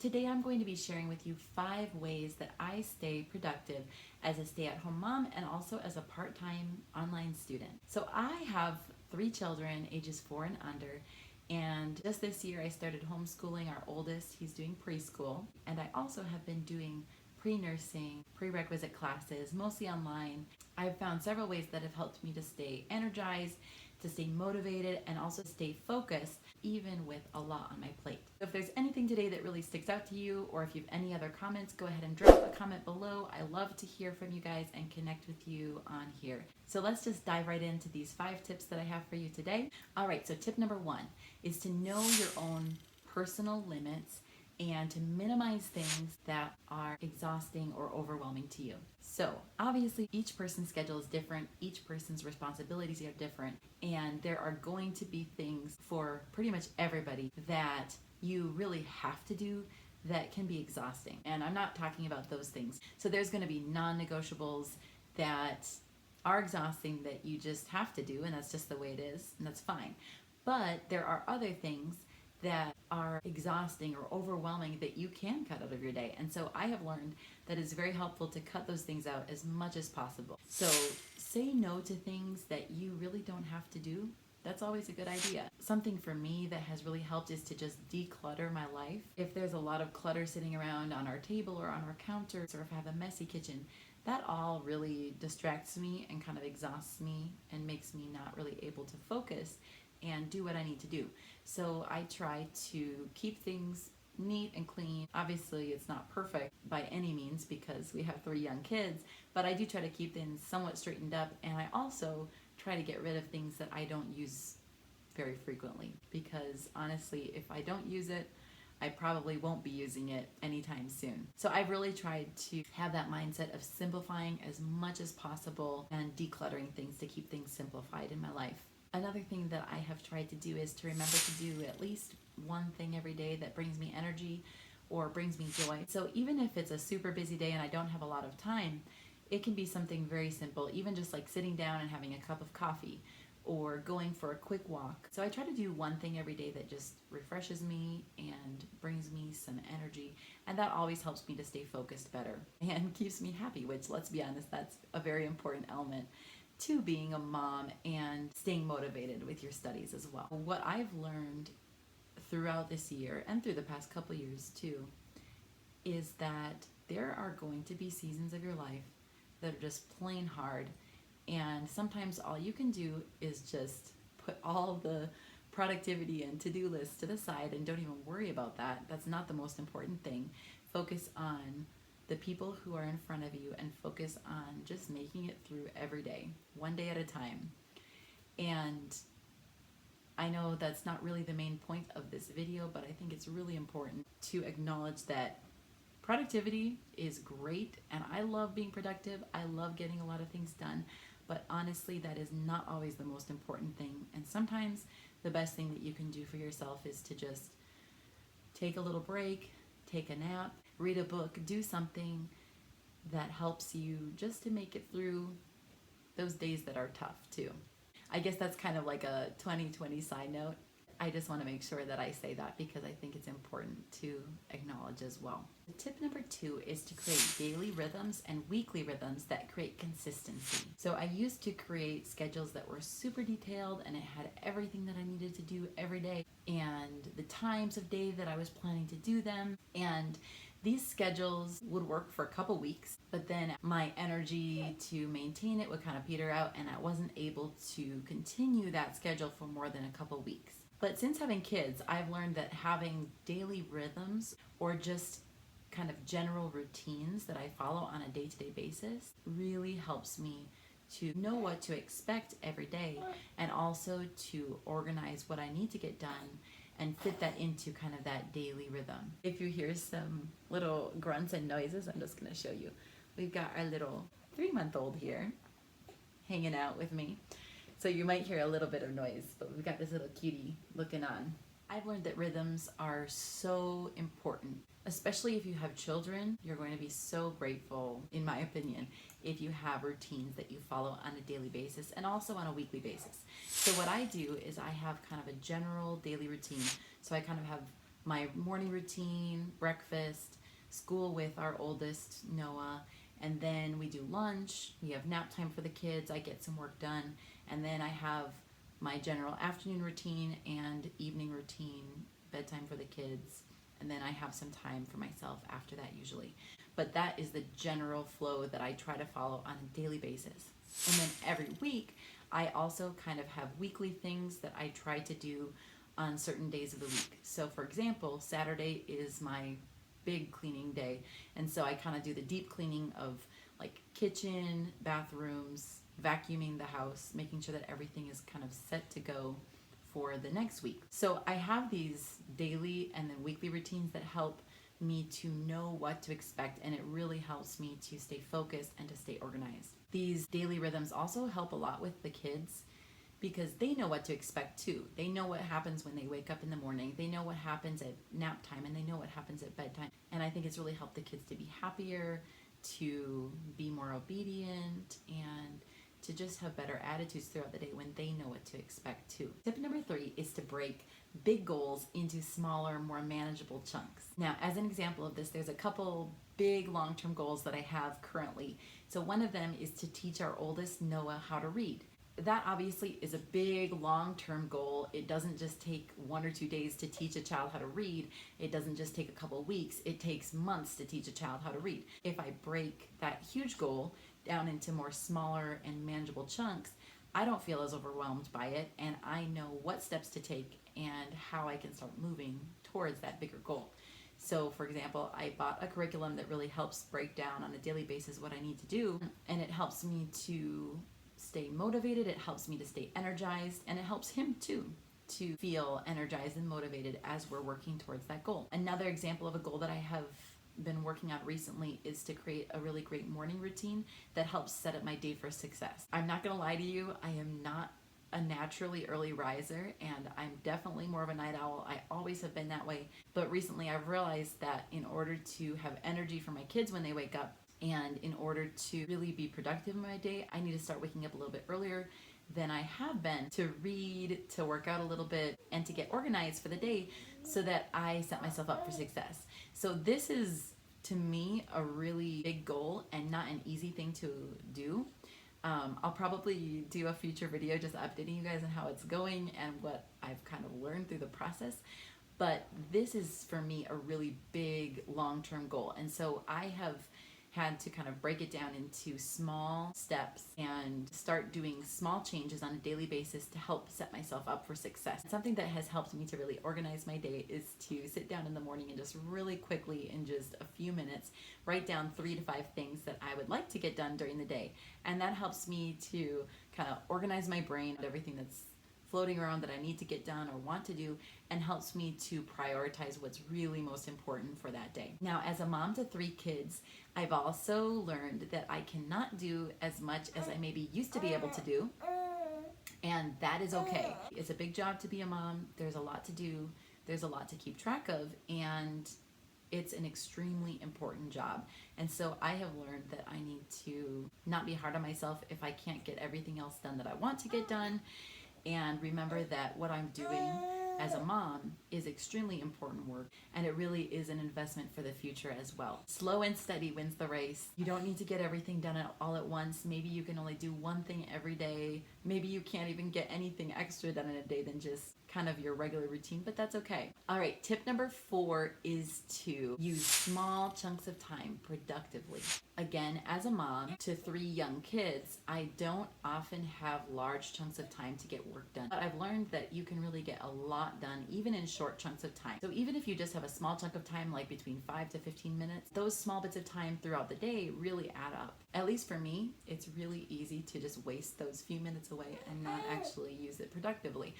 Today I'm going to be sharing with you 5 ways that I stay productive as a stay-at-home mom and also as a part-time online student. So I have 3 children, ages 4 and under, and just this year I started homeschooling our oldest. He's doing preschool, and I also have been doing pre-nursing, prerequisite classes, mostly online. I've found several ways that have helped me to stay energized, to stay motivated, and also stay focused, even with a lot on my plate. So if there's anything today that really sticks out to you, or if you have any other comments, go ahead and drop a comment below. I love to hear from you guys and connect with you on here. So let's just dive right into these 5 tips that I have for you today. All right, so tip number 1 is to know your own personal limits and to minimize things that are exhausting or overwhelming to you. So obviously each person's schedule is different, each person's responsibilities are different, and there are going to be things for pretty much everybody that you really have to do that can be exhausting. And I'm not talking about those things. So there's going to be non-negotiables that are exhausting that you just have to do, and that's just the way it is, and that's fine. But there are other things that are exhausting or overwhelming that you can cut out of your day. And so I have learned that it's very helpful to cut those things out as much as possible. So say no to things that you really don't have to do. That's always a good idea. Something for me that has really helped is to just declutter my life. If there's a lot of clutter sitting around on our table or on our counters, or if I have a messy kitchen, that all really distracts me and kind of exhausts me and makes me not really able to focus and do what I need to do. So I try to keep things neat and clean. Obviously it's not perfect by any means because we have 3 young kids, but I do try to keep things somewhat straightened up, and I also try to get rid of things that I don't use very frequently, because honestly if I don't use it, I probably won't be using it anytime soon. So I've really tried to have that mindset of simplifying as much as possible and decluttering things to keep things simplified in my life. Another thing that I have tried to do is to remember to do at least one thing every day that brings me energy or brings me joy. So even if it's a super busy day and I don't have a lot of time, it can be something very simple, even just like sitting down and having a cup of coffee or going for a quick walk. So I try to do one thing every day that just refreshes me and brings me some energy, and that always helps me to stay focused better and keeps me happy, which, let's be honest, that's a very important element to being a mom and staying motivated with your studies as well. What I've learned throughout this year and through the past couple years too is that there are going to be seasons of your life that are just plain hard, and sometimes all you can do is just put all the productivity and to-do lists to the side and don't even worry about that. That's not the most important thing. Focus on the people who are in front of you and focus on just making it through every day, one day at a time. And I know that's not really the main point of this video, but I think it's really important to acknowledge that productivity is great, and I love being productive. I love getting a lot of things done, but honestly, that is not always the most important thing. And sometimes the best thing that you can do for yourself is to just take a little break, take a nap, read a book, do something that helps you just to make it through those days that are tough too. I guess that's kind of like a 2020 side note. I just want to make sure that I say that because I think it's important to acknowledge as well. Tip number 2 is to create daily rhythms and weekly rhythms that create consistency. So I used to create schedules that were super detailed and it had everything that I needed to do every day and the times of day that I was planning to do them, and these schedules would work for a couple weeks, but then my energy to maintain it would kind of peter out and I wasn't able to continue that schedule for more than a couple weeks. But since having kids, I've learned that having daily rhythms or just kind of general routines that I follow on a day-to-day basis really helps me to know what to expect every day, and also to organize what I need to get done and fit that into kind of that daily rhythm. If you hear some little grunts and noises, I'm just going to show you. We've got our little 3-month-old here hanging out with me. So you might hear a little bit of noise, but we've got this little cutie looking on. I've learned that rhythms are so important, especially if you have children. You're going to be so grateful, in my opinion, if you have routines that you follow on a daily basis and also on a weekly basis. So what I do is I have kind of a general daily routine. So I kind of have my morning routine, breakfast, school with our oldest, Noah, and then we do lunch, we have nap time for the kids, I get some work done, and then I have my general afternoon routine and evening routine, bedtime for the kids, and then I have some time for myself after that usually. But that is the general flow that I try to follow on a daily basis. And then every week, I also kind of have weekly things that I try to do on certain days of the week. So for example, Saturday is my big cleaning day, and so I kind of do the deep cleaning of like kitchen, bathrooms, vacuuming the house, making sure that everything is kind of set to go for the next week. So I have these daily and then weekly routines that help me to know what to expect, and it really helps me to stay focused and to stay organized. These daily rhythms also help a lot with the kids because they know what to expect too. They know what happens when they wake up in the morning. They know what happens at nap time, and they know what happens at bedtime. And I think it's really helped the kids to be happier, to be more obedient, and to just have better attitudes throughout the day when they know what to expect too. Tip number 3 is to break big goals into smaller, more manageable chunks. Now, as an example of this, there's a couple big long-term goals that I have currently. So one of them is to teach our oldest, Noah, how to read. That obviously is a big long-term goal. It doesn't just take 1 or 2 days to teach a child how to read. It doesn't just take a couple weeks. It takes months to teach a child how to read. If I break that huge goal down into more smaller and manageable chunks, I don't feel as overwhelmed by it, and I know what steps to take and how I can start moving towards that bigger goal. So for example, I bought a curriculum that really helps break down on a daily basis what I need to do, and it helps me to stay motivated, it helps me to stay energized, and it helps him too to feel energized and motivated as we're working towards that goal. Another example of a goal that I have been working on recently is to create a really great morning routine that helps set up my day for success. I'm not gonna lie to you, I am not a naturally early riser, and I'm definitely more of a night owl. I always have been that way, but recently I've realized that in order to have energy for my kids when they wake up, and in order to really be productive in my day, I need to start waking up a little bit earlier than I have been to read, to work out a little bit, and to get organized for the day so that I set myself up for success. So this is, to me, a really big goal and not an easy thing to do. I'll probably do a future video just updating you guys on how it's going and what I've kind of learned through the process. But this is, for me, a really big long-term goal. And so I have had to kind of break it down into small steps and start doing small changes on a daily basis to help set myself up for success. Something that has helped me to really organize my day is to sit down in the morning and just really quickly, in just a few minutes, write down 3 to 5 things that I would like to get done during the day. And that helps me to kind of organize my brain, everything that's floating around that I need to get done or want to do, and helps me to prioritize what's really most important for that day. Now, as a mom to 3 kids, I've also learned that I cannot do as much as I maybe used to be able to do, and that is okay. It's a big job to be a mom. There's a lot to do. There's a lot to keep track of, and it's an extremely important job. And so I have learned that I need to not be hard on myself if I can't get everything else done that I want to get done, and remember that what I'm doing as a mom is extremely important work, and it really is an investment for the future as well. Slow and steady wins the race. You don't need to get everything done all at once. Maybe you can only do one thing every day. Maybe you can't even get anything extra done in a day than just kind of your regular routine, but that's okay. All right, tip number 4 is to use small chunks of time productively. Again, as a mom to 3 young kids, I don't often have large chunks of time to get work done. But I've learned that you can really get a lot done even in short chunks of time. So even if you just have a small chunk of time, like between 5 to 15 minutes, those small bits of time throughout the day really add up. At least for me, it's really easy to just waste those few minutes away and not actually use it productively.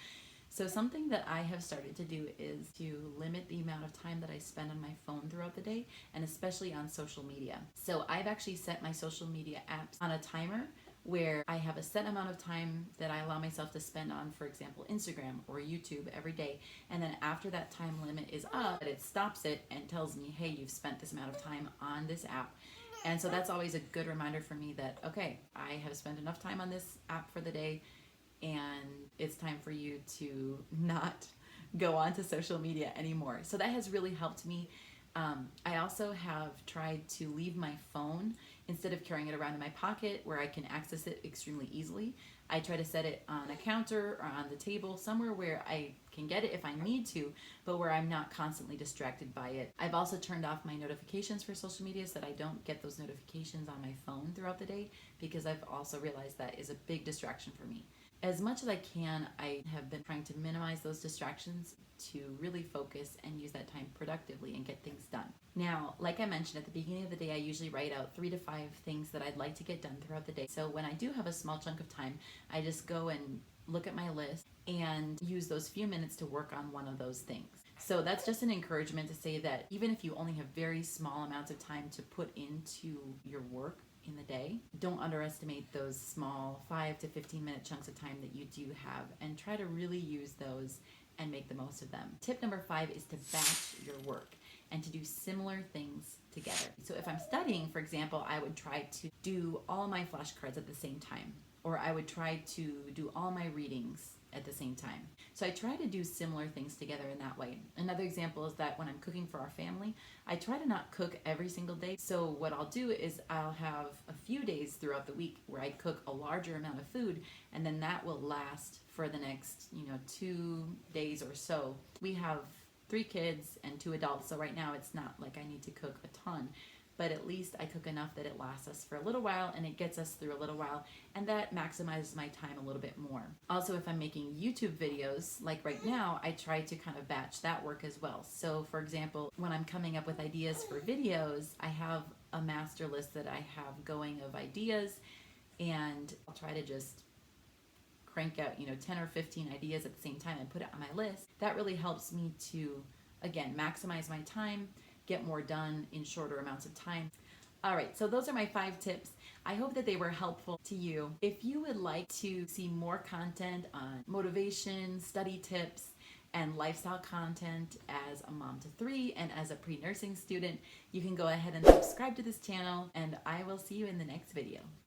So something that I have started to do is to limit the amount of time that I spend on my phone throughout the day, and especially on social media. So I've actually set my social media apps on a timer where I have a set amount of time that I allow myself to spend on, for example, Instagram or YouTube every day. And then after that time limit is up, it stops it and tells me, hey, you've spent this amount of time on this app. And so that's always a good reminder for me that, okay, I have spent enough time on this app for the day, and it's time for you to not go onto social media anymore. So that has really helped me. I also have tried to leave my phone instead of carrying it around in my pocket where I can access it extremely easily. I try to set it on a counter or on the table, somewhere where I can get it if I need to, but where I'm not constantly distracted by it. I've also turned off my notifications for social media so that I don't get those notifications on my phone throughout the day, because I've also realized that is a big distraction for me. As much as I can, I have been trying to minimize those distractions to really focus and use that time productively and get things done. Now, like I mentioned at the beginning of the day, I usually write out 3 to 5 things that I'd like to get done throughout the day. So when I do have a small chunk of time, I just go and look at my list and use those few minutes to work on one of those things. So that's just an encouragement to say that even if you only have very small amounts of time to put into your work in the day, don't underestimate those small 5 to 15 minute chunks of time that you do have, and try to really use those and make the most of them. Tip number 5 is to batch your work and to do similar things together. So if I'm studying, for example, I would try to do all my flashcards at the same time, or I would try to do all my readings at the same time. So I try to do similar things together in that way. Another example is that when I'm cooking for our family, I try to not cook every single day. So what I'll do is I'll have a few days throughout the week where I cook a larger amount of food, and then that will last for the next, 2 days or so. We have 3 kids and 2 adults, so right now it's not like I need to cook a ton, but at least I cook enough that it lasts us for a little while and it gets us through a little while, and that maximizes my time a little bit more. Also, if I'm making YouTube videos, like right now, I try to kind of batch that work as well. So for example, when I'm coming up with ideas for videos, I have a master list that I have going of ideas, and I'll try to just crank out 10 or 15 ideas at the same time and put it on my list. That really helps me to, again, maximize my time, get more done in shorter amounts of time. All right, so those are my 5 tips. I hope that they were helpful to you. If you would like to see more content on motivation, study tips, and lifestyle content as a mom to 3 and as a pre-nursing student, you can go ahead and subscribe to this channel, and I will see you in the next video.